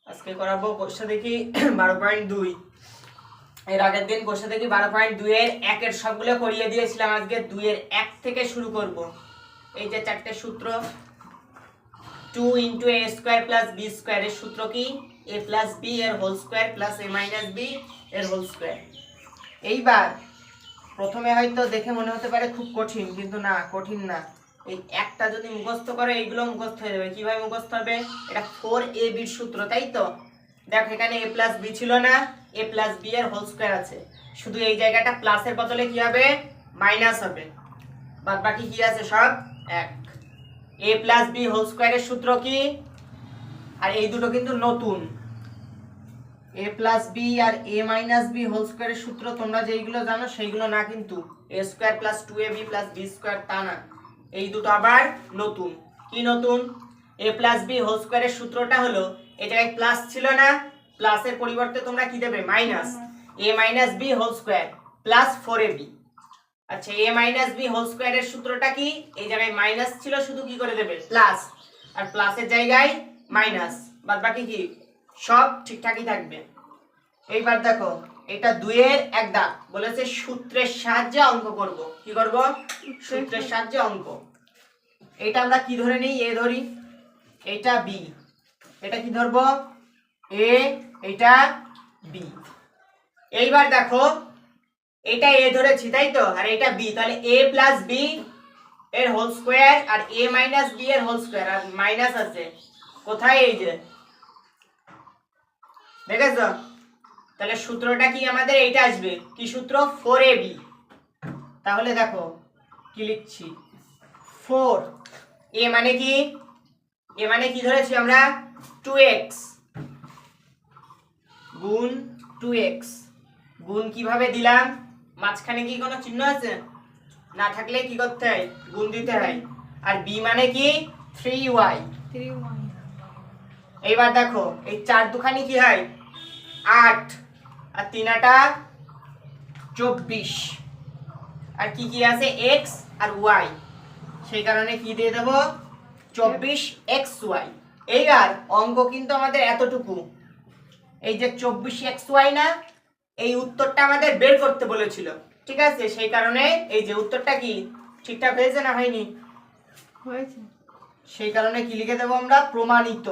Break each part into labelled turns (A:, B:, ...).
A: আজকে করাবো বসে দেখি 12.2। এর আগের দিন বসে দেখি 12.2 এর 1 এর সবগুলো করিয়ে দিয়েছিলাম। আজকে 2 এর 1 থেকে শুরু করব। এই যে চারটে সূত্র, 2 * a square plus b square এর সূত্র কি? a প্লাস b এর whole square plus a minus b এর হোল স্কয়ার। এইবার প্রথমে হয়তো দেখে মনে হতে পারে খুব কঠিন, কিন্তু না, কঠিন না। এই একটা যদি মুখস্থ করে এইগুলো মুখস্থ হয়ে যাবে। কিভাবে মুখস্থ হবে? এটা 4ab এর সূত্র, তাই তো? দেখো এখানে a প্লাস b ছিল না, a প্লাস b এর হোল স্কয়ার আছে। শুধু এই জায়গাটা প্লাসের বদলে কি হবে? মাইনাস হবে। বাদ বাকি কি আছে? সব এক। a প্লাস b হোল স্কয়ারের সূত্র কি? আর এই দুটো কিন্তু নতুন। a প্লাস b আর a মাইনাস b হোল স্কয়ারের সূত্র তোমরা যেইগুলো জানো সেইগুলো না, কিন্তু a square plus 2ab plus b square তা না, এই দুটো আবার নতুন। কি নতুন? a প্লাস b হোল স্কয়ারের সূত্রটা হলো, এই জায়গায় প্লাস ছিল না, প্লাসের পরিবর্তে তোমরা কি দেবে? Minus. a minus b whole square plus 4ab। আচ্ছা, a মাইনাস b হোল স্কয়ারের সূত্রটা কি? এই জায়গায় মাইনাস ছিল, শুধু কি করে দেবে? প্লাস। আর প্লাসের জায়গায় মাইনাস, বাদ বাকি কি সব ঠিকঠাকই থাকবে। এইবার দেখো, এটা 2 এর এক দাগ বলেছে সূত্রের সাহায্যে অঙ্ক করব। কি করব? সূত্রের সাহায্যে অঙ্ক। এটা আমরা কি ধরে নেই? a ধরি, এটা b, এটা কি ধরব? a, এটা b। এইবার দেখো, এটা a ধরেছি, তাই তো? আর এটা b, তাহলে a প্লাস b এর হোল স্কয়ার আর a মাইনাস b এর হোল স্কয়ার। আর মাইনাস আছে কোথায়? এই যে দেখেছো? তাহলে সূত্রটা কি আমাদের? এইটা আসবে। কি সূত্র? 4ab। তাহলে দেখো কি লিখছি, 4 a মানে কি? a মানে কি ধরেছি আমরা? 2x গুণ 2x। গুণ কিভাবে দিলাম? মাঝখানে কি কোনো চিহ্ন আছে? না থাকলে কি করতে হয়? গুণ দিতে হয়। আর b মানে কি? 3y। এইবার দেখো, এই 4 দুখানি কি হয়? 8 আর 3 আটা 24। আর কি কি আছে? x আর y, সেই কারণে কি দিয়ে দেব? 24xy। এইবার অঙ্ক কিন্তু আমাদের এতটুকু, এই যে 24xy না, এই উত্তরটা আমাদের বের করতে বলেছিল, ঠিক আছে? সেই কারণে এই যে উত্তরটা কি ঠিকঠাক হয়েছে না হয়নি?
B: হয়েছে।
A: সেই কারণে কি লিখে দেব আমরা? প্রমাণিত।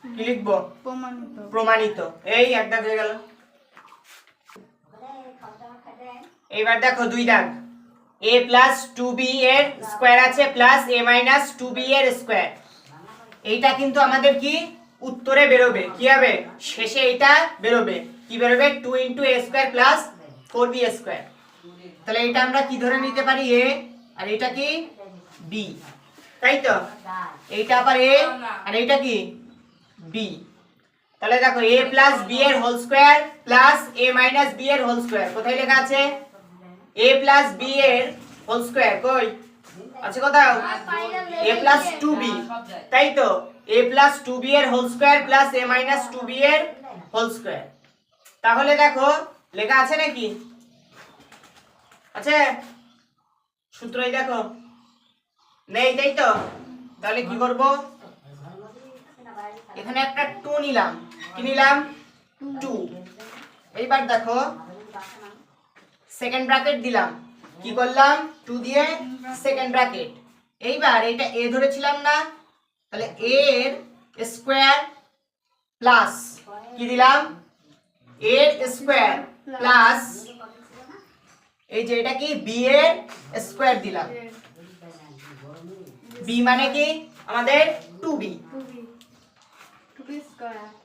A: কি লিখবো?
B: প্রমাণিত।
A: প্রমাণিত। এই এক দাগ হয়ে গেল। এইবার দেখো 2 দাগ, a প্লাস 2b এর স্কয়ার আছে প্লাস a মাইনাস 2b এর স্কয়ার। এইটা কিন্তু আমাদের কি উত্তরে বেরোবে? কি হবে? শেষে এটা বেরোবে। কি বেরোবে? 2 * a square plus 4b square. তাহলে এটা আমরা কি ধরে নিতে পারি? a, আর এটা কি? b, তাই তো? এইটা আবার a আর এইটা কি? b। তাহলে দেখো a প্লাস b এর whole square plus a minus b এর হোল স্কয়ার কোথায় লেখা আছে? a প্লাস b এর হোল স্কয়ার কই আছে? কোথাও? a প্লাস 2b, তাই তো? a প্লাস 2b এর whole square plus a minus 2b এর হোল স্কয়ার। তাহলে দেখো লেখা আছে নাকি? আছে? সূত্রই দেখো নেই, তাই তো? তাহলে কি করব? এখানে একটা 2 নিলাম। কি নিলাম? 2। এইবার দেখো সেকেন্ড ব্র্যাকেট দিলাম। কি করলাম? 2 দিয়ে সেকেন্ড ব্র্যাকেট। এইবার এটা a ধরেছিলাম না, তাহলে a এর স্কয়ার প্লাস কি দিলাম? a এর স্কয়ার প্লাস এই যে এটা কি? b এর স্কয়ার দিলাম। b মানে কি আমাদের? 2b।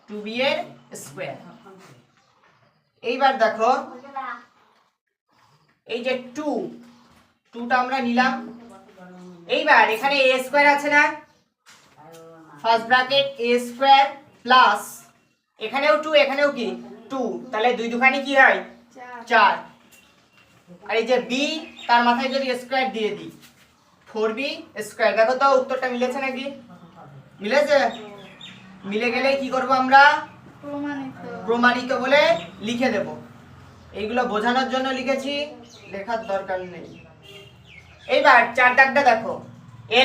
A: 2b এর স্কয়ার। এইবার দেখো এই যে 2টা আমরা নিলাম। এইবার এখানে a স্কয়ার আছে না, first bracket a square plus এখানেও 2, এখানেও কি 2, তাহলে 2 দুখানি কি হয়? 4। আর এই যে b, তার মাথায় যদি স্কয়ার দিয়ে দিই, 4b স্কয়ার। দেখো তো উত্তরটা মিলেছে নাকি? মিলেছে? মিলে গেলে কি করব আমরা?
B: প্রমাণিত।
A: প্রমাণিত বলে লিখে দেব। এইগুলো বোঝানোর জন্য লিখেছি, লেখার দরকার নেই। এইবার 4 দাগটা দেখো,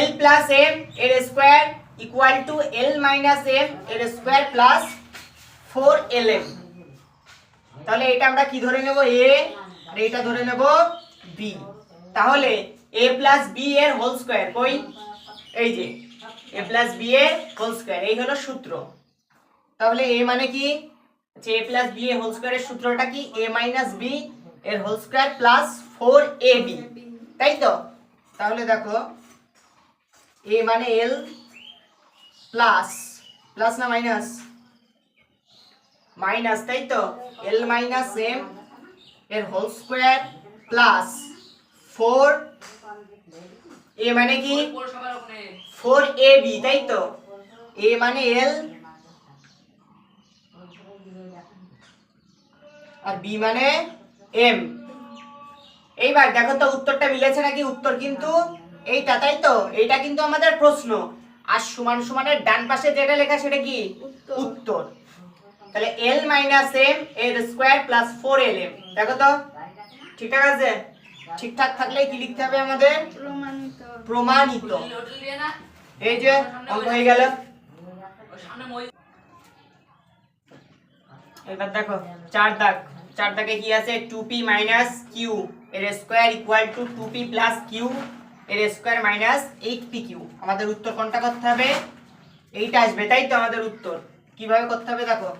A: l প্লাস m এর square equal two l minus m এর স্কয়ার প্লাস 4lm। তাহলে এটা আমরা কি ধরে নেব a আর এটা ধরে নেব b। তাহলে a প্লাস b এর হোল স্কয়ার কই, এই যে a প্লাস b এর হোল স্কয়ার, এই হলো সূত্র। তাহলে a মানে কি, আচ্ছা a প্লাস b এর হোল স্কয়ারের সূত্রটা কি, a মাইনাস b এর হোল স্কয়ার প্লাস 4ab, তাই তো? তাহলে দেখো a মানে l প্লাস, প্লাস না মাইনাস, মাইনাস, তাই তো, l মাইনাস m এর হোল স্কয়ার প্লাস 4 a মানে কি 4ab, তাই তো, a মানে l আর b মানে m। এইবার দেখো তো উত্তরটা মিলেছে নাকি, উত্তর কিন্তু এইটা, তাই তো, এইটা কিন্তু আমাদের প্রশ্ন। আর সমান সমানের ডান পাশে যেটা লেখা সেটা কি উত্তর। তাহলে l মাইনাস m এর স্কয়ার প্লাস 4lm, দেখো তো ঠিকঠাক আছে? ঠিকঠাক থাকলে কি লিখতে হবে আমাদের,
B: প্রমাণিত।
A: প্রমাণিত। এই যে অঙ্ক হয়ে গেল। এবার দেখো চার দাগে কি আছে, 2p মাইনাস q এর square equal two 2p plus q এর স্কয়ার মাইনাস 8pq। আমাদের উত্তর কোনটা করতে হবে, এইটা আসবে, তাই তো? আমাদের উত্তর কিভাবে করতে হবে দেখো,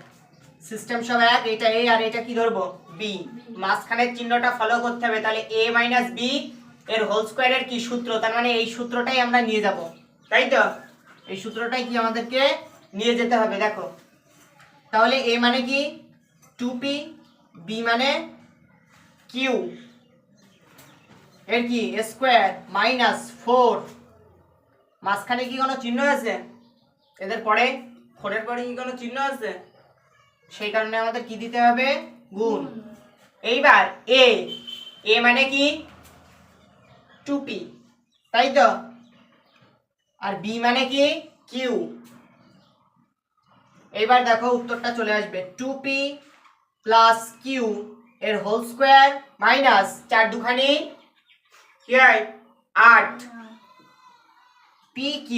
A: সিস্টেম সব এক, এটা a আর এটা কি ধরবো b, মাঝখানের চিহ্নটা ফলো করতে হবে। তাহলে a মাইনাস b এর হোল স্কয়ারের কি সূত্র, তার মানে এই সূত্রটাই আমরা নিয়ে যাব, তাই তো? এই সূত্রটাই কি আমাদেরকে নিয়ে যেতে হবে, দেখো। তাহলে a মানে কি 2p, b মানে q এর কি স্কয়ার মাইনাস 4, মাঝখানে কি কোনো চিহ্ন আছে এদের পরে, 4 এর পরে কি কোনো চিহ্ন আছে, সেই কারণে আমাদের কি দিতে হবে, গুণ। এইবার a মানে কি 2p, তাই তো, আর b মানে কি q। এইবার দেখো উত্তরটা চলে আসবে 2p প্লাস q এর হোল স্কয়ার মাইনাস 4 দুখানি কি হয় 8 pq।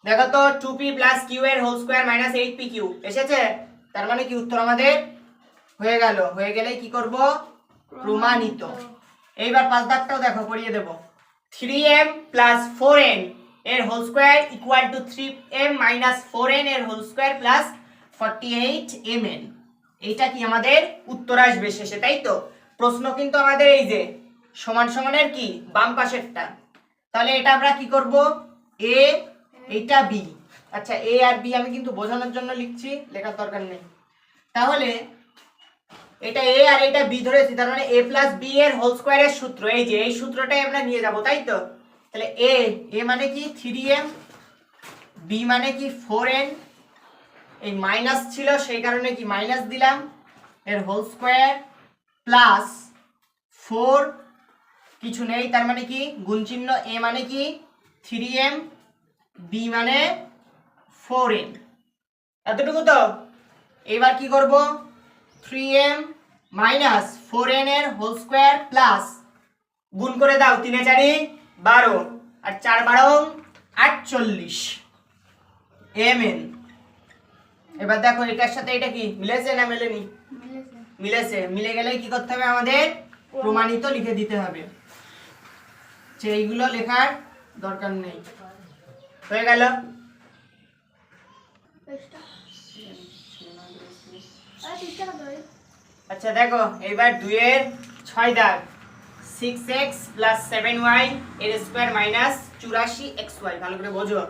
A: দেখো তো 2p প্লাস q এর হোল স্কয়ার মাইনাস 8pq এসেছে, তার মানে কি উত্তর আমাদের হয়ে গেল। হয়ে গেলে কি করব, প্রমাণিত। এইবার 5 দাগটাও দেখো, পড়িয়ে দেব। 3m প্লাস 4n এর whole square equal to 3m minus 4n এর হোল স্কয়ার প্লাস 48mn। এইটা কি আমাদের উত্তর আসবে শেষে, তাই তো? প্রশ্ন কিন্তু আমাদের এই যে সমান সমানের কি বাম পাশেরটা। তাহলে এটা আমরা কি করব, a এইটা b। আচ্ছা a আর b আমি কিন্তু বোঝানোর জন্য লিখছি, লেখার দরকার নেই। তাহলে এটা a আর এটা b ধরেছি, তার মানে a প্লাস b এর হোল স্কয়ারের সূত্র, এই যে এই সূত্রটাই আমরা নিয়ে যাব, তাই তো? তাহলে a মানে কি 3m, b মানে কি 4n, এই মাইনাস ছিল সেই কারণে কি মাইনাস দিলাম, এর হোল স্কয়ার প্লাস 4 কিছু নেই, তার মানে কি গুণ চিহ্ন, a মানে কি 3m, b মানে 4n, এতটুকু তো? এবার কি করব, 3m মাইনাস 4n এর হোল স্কয়ার প্লাস, গুণ করে দাও 3 এ 4 12 আর 4 12 48 mn। এবার দেখো এটার সাথে এটা কি মিলেছে না মেলেনি, মিলেছে। মিলে গেলে কি করতে হবে আমাদের, প্রমাণিত লিখে দিতে হবে, এইগুলো লেখার দরকার নেই। হয়ে গেল। আচ্ছা দেখো এবার 2 এর 6 দাগ, 6x প্লাস 7y এর স্কয়ার মাইনাস 84xy, ভালো করে বোঝো।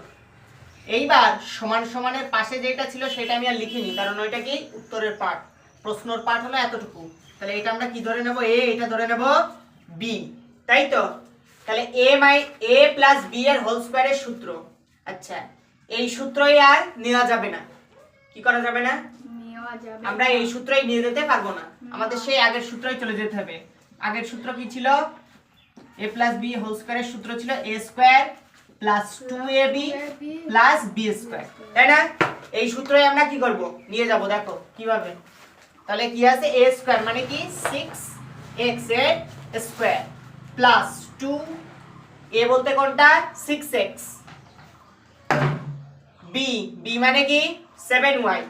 A: এইবার সমান সমানের পাশে যেটা ছিল সেটা আমি আর লিখিনি, কারণ ওইটা কি উত্তরের পার্ট, প্রশ্নর পার্ট হলো এতটুকু। তাহলে এটা আমরা কি ধরে নেব, a, এটা ধরে নেব b, তাই তো? তাহলে a প্লাস b এর হোল স্কয়ারের সূত্র। আচ্ছা এই সূত্রই আর নেওয়া যাবে না, কি করা যাবে না, আমরা এই সূত্রই নিয়ে যেতে পারবো না, আমাদের সেই আগের সূত্রই চলে যেতে হবে। আগের সূত্র কি ছিল, a প্লাস b হোল স্কয়ারের সূত্র ছিল a square plus 2ab plus b square, তাই না? এই সূত্রই আমরা কি করব, নিয়ে যাব, দেখো কিভাবে। তাহলে কি আছে, a স্কয়ার মানে কি 6x এর স্কয়ার প্লাস 2, a বলতে কোনটা 6x, b মানে কি 7y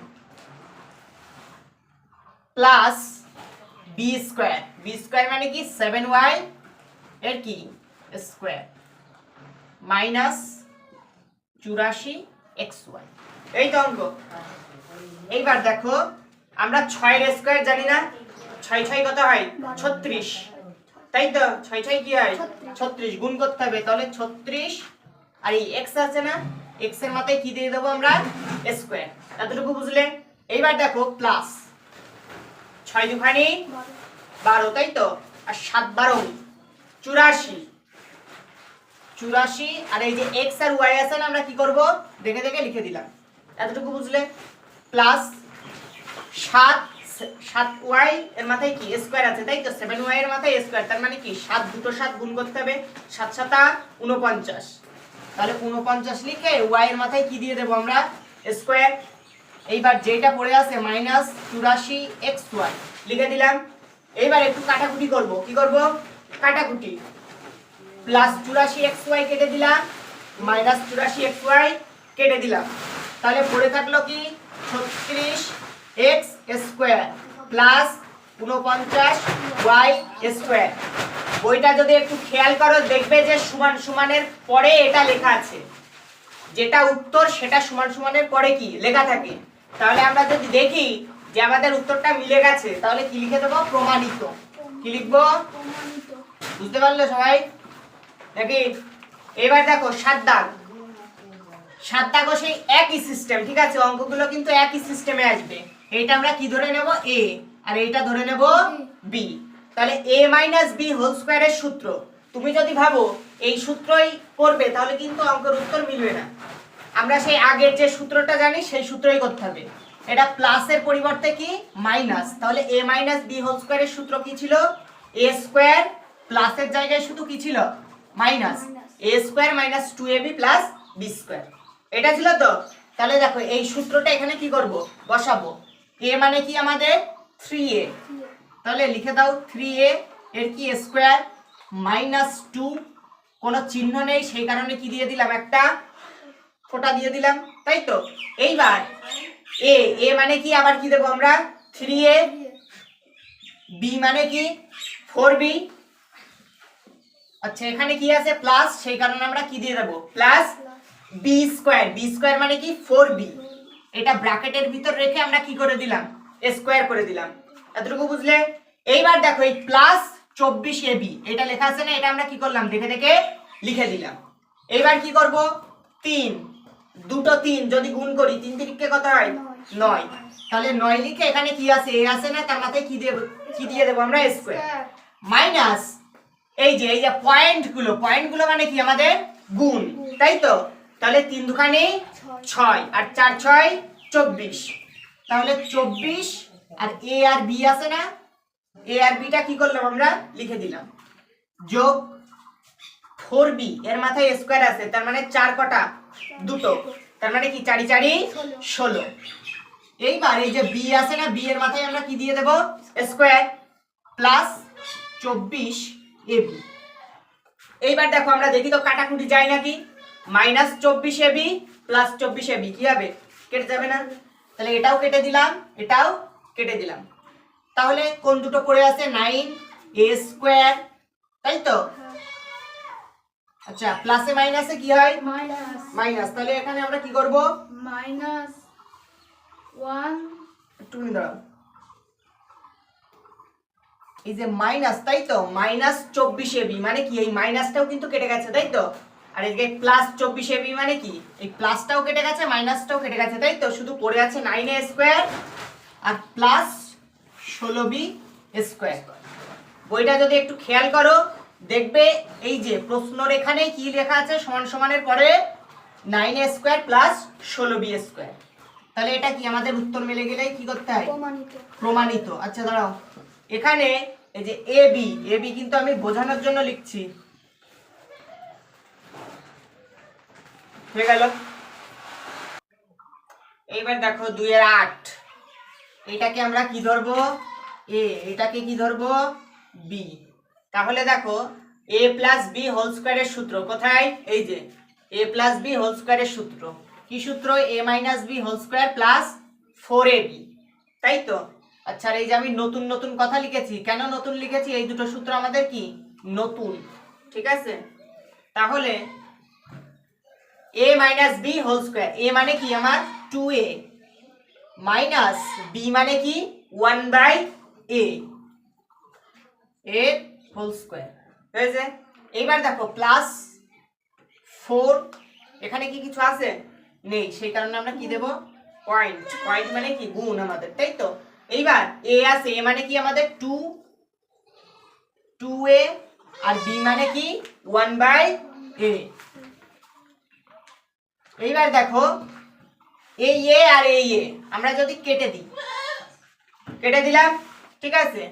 A: plus b square, b square মানে কি 7y এর কি স্কোয়ার মাইনাস 84xy। এই তো অঙ্ক। এইবার দেখো আমরা 6 এর স্কোয়ার জানি না, 6 6 কত হয় 36, তাই তো 6 6 কি হয় 36, গুণ করতে হবে, তাহলে 36 আর এই x আছে না, x এর মাথায় কি দিয়ে দেবো আমরা স্কোয়ার, এতটুকু বুঝলে। এইবার দেখো প্লাস 6 দুখানি 12, তাই তো, আর 7 12 84, 84 আর এই যে x আর y আছে না, আমরা কি করব দেখে দেখে লিখে দিলাম, এতটুকু বুঝলে। প্লাস 7y এর মাথায় কি স্কয়ার আছে, তাই তো 7y এর মাথায় স্কয়ার, তার মানে কি 7 দুটো 7 গুণ করতে হবে, 7 7 49, তাহলে 49 লিখে y এর মাথায় কি দিয়ে দেব আমরা স্কয়ার। এইবার যেটা পড়ে আছে মাইনাস 84xy লিখে দিলাম। এইবার একটু কাটাকুটি করব, কি করব কাটাকুটি, প্লাস 84xy কেটে দিলাম, মাইনাস 84xy কেটে দিলাম, তাহলে পড়ে থাকলো কি 36x square plus 49y square. বইটা যদি একটু খেয়াল করো দেখবে যে সমান সমানের পরে এটা লেখা আছে, যেটা উত্তর সেটা সমান সমানের পরে কি লেখা থাকে। তাহলে আমরা যদি দেখি যে আমাদের উত্তরটা মিলে গেছে, তাহলে কি লিখে দেবো প্রমাণিত। কি লিখবো বুঝতে পারলে সবাই নাকি? এবার দেখো 7 দাগ, 7 দাগও সেই একই সিস্টেম, ঠিক আছে, অঙ্কগুলো কিন্তু একই সিস্টেমে আসবে। এইটা আমরা কি ধরে নেব a, আর এইটা ধরে নেব b, তাহলে a b হোল স্কয়ারের সূত্র। তুমি যদি ভাবো এই সূত্রই করবে তাহলে কিন্তু অঙ্কের উত্তর মিলবে না। আমরা সেই আগের যে সূত্রটা জানি সেই সূত্রই করতে হবে। এটা প্লাসের পরিবর্তে কি মাইনাস, তাহলে a b হোল স্কয়ারের সূত্র কি ছিল a স্কয়ার, প্লাসের জায়গায় শুধু কি ছিল minus, a square minus 2ab plus b square, এটা ছিল তো। তাহলে দেখো এই সূত্রটা এখানে কি করব বসাবো, a মানে কি আমাদের 3a, তাহলে লিখে দাও 3a এর কি স্কয়ার মাইনাস 2, কোনো চিহ্ন নেই সেই কারণে কি দিয়ে দিলাম একটা ফোঁটা দিয়ে দিলাম, তাই তো। এইবার a মানে কি আবার কি দেব আমরা 3a, b মানে কি 4b, আচ্ছা এখানে কি আছে প্লাস, সেই কারণে আমরা কি দিয়ে দেব plus b square, b square মানে কি 4b, এটা ব্র্যাকেটের ভিতর রেখে আমরা কি করে দিলাম স্কয়ার করে দিলাম, এতটুকু বুঝলে। এইবার দেখো এই প্লাস 24ab এটা লেখা আছে না, এটা আমরা কি করলাম দেখে দেখে লিখে দিলাম। এইবার কি করব 3 দুটো 3 যদি গুণ করি 3 3 কত হয় 9, তাহলে 9 লিখে এখানে কি আছে a আছে না, তার মাথায় কি দিয়ে দেব আমরা স্কয়ার মাইনাস এই যে পয়েন্টগুলো মানে কি আমাদের গুণ, তাই তো। তাহলে 3 দুখানি 6 আর 4 6 24, তাহলে 24 আর a আর b আছে না, a আর b টা কি করলাম আমরা লিখে দিলাম, যোগ 4b এর মাথায় স্কয়ার আছে, তার মানে 4 কটা দুটো, তার মানে কি 4 4 16। এইবার এই যে b আছে না, b এর মাথায় আমরা কি দিয়ে দেব স্কয়ার প্লাস 24ab। এইবার দেখো আমরা দেখি তো কাটাকুটি যায় নাকি, মাইনাস 24ab প্লাস 24ab কি হবে কেটে যাবে না, তাহলে এটাও কেটে দিলাম এটাও কেটে দিলাম, তাহলে কোন দুটো পড়ে আছে 9a স্কয়ার, তাই তো। আচ্ছা প্লাসে মাইনাসে কি হয় মাইনাস, তাহলে এখানে আমরা কি করব
B: মাইনাস 1,
A: একটু দাঁড়াও, এই যে মাইনাস, তাই তো মাইনাস 24ab মানে কি এই মাইনাসটাও কিন্তু কেটে গেছে, তাই তো। আর এই যে প্লাস 24ab মানে কি এই প্লাসটাও কেটে গেছে মাইনাসটাও কেটে গেছে, তাই তো, শুধু পড়ে আছে 9a স্কয়ার আর প্লাস 16b স্কয়ার। বইটা যদি একটু খেয়াল করো দেখবে এই যে প্রশ্নের এখানে কি লেখা আছে সমান সমানের পরে 9a square plus 16b square, তাহলে এটা কি আমাদের উত্তর মিলে গেলেই কি করতে হয় প্রমাণিত। আচ্ছা দাঁড়াও, এখানে এই যে ab কিন্তু আমি বোঝানোর জন্য লিখছি, হয়ে গেল। এইবার দেখো 2 এর 8, এটাকে আমরা কি ধরবো a, এটাকে কি ধরবো b, তাহলে দেখো a প্লাস b হোল স্কয়ারের সূত্র কোথায়, এই যে a প্লাস b হোল স্কয়ারের সূত্র, কি সূত্র a minus b whole square plus 4ab, তাই তো। আচ্ছা, আর এই যে আমি নতুন নতুন কথা লিখেছি, কেন নতুন লিখেছি? এই দুটো সূত্র আমাদের কি নতুন, ঠিক আছে? তাহলে a minus b whole square, এ মানে কি আমার 2a মাইনাস বি মানে কি 1/a এর হোল স্কোয়ার হয়েছে। এইবার দেখো প্লাস 4, এখানে কি কিছু আছে? নেই, সেই কারণে আমরা কি দেব? পয়েন্ট। পয়েন্ট মানে কি গুণ আমাদের, তাই তো? এইবার a আছে, a মানে কি আমাদের 2a আর b মানে কি 1/a। এইবার দেখো এই a আর এই a আমরা যদি কেটে দিই, কেটে দিলাম, ঠিক আছে?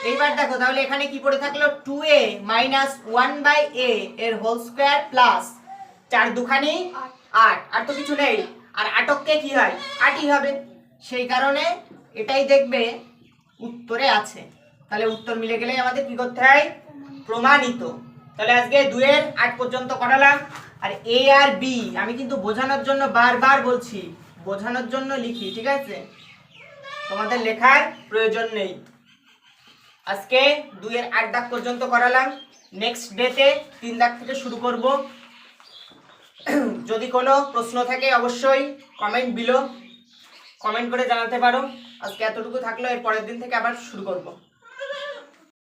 A: এইবার দেখো তাহলে এখানে কি পড়ে থাকলো? 2a মাইনাস 1/a এর হোল স্কোয়ার প্লাস 4 দুখানি 8, আর তো কিছু নেই, আর আটককে কি হয়? 8ই হবে। সেই কারণে এটাই দেখবে উত্তরে আছে। তাহলে উত্তর মিলে গেলেই আমাদের কি করতে হয়? প্রমাণিত। তাহলে আজকে 2 এর 8 পর্যন্ত করালাম। আর a আর b আমি কিন্তু বোঝানোর জন্য বারবার বলছি, বোঝানোর জন্য লিখি, ঠিক আছে? তোমাদের লেখার প্রয়োজন নেই। আজকে 2 এর 8 দাগ পর্যন্ত করালাম। নেক্সট ডেতে 3 দাগ থেকে শুরু করব। যদি কোনো প্রশ্ন থাকে অবশ্যই কমেন্ট করে জানাতে পারো। আজকে এতটুকু থাকলো, এর পরের দিন থেকে আবার শুরু করব।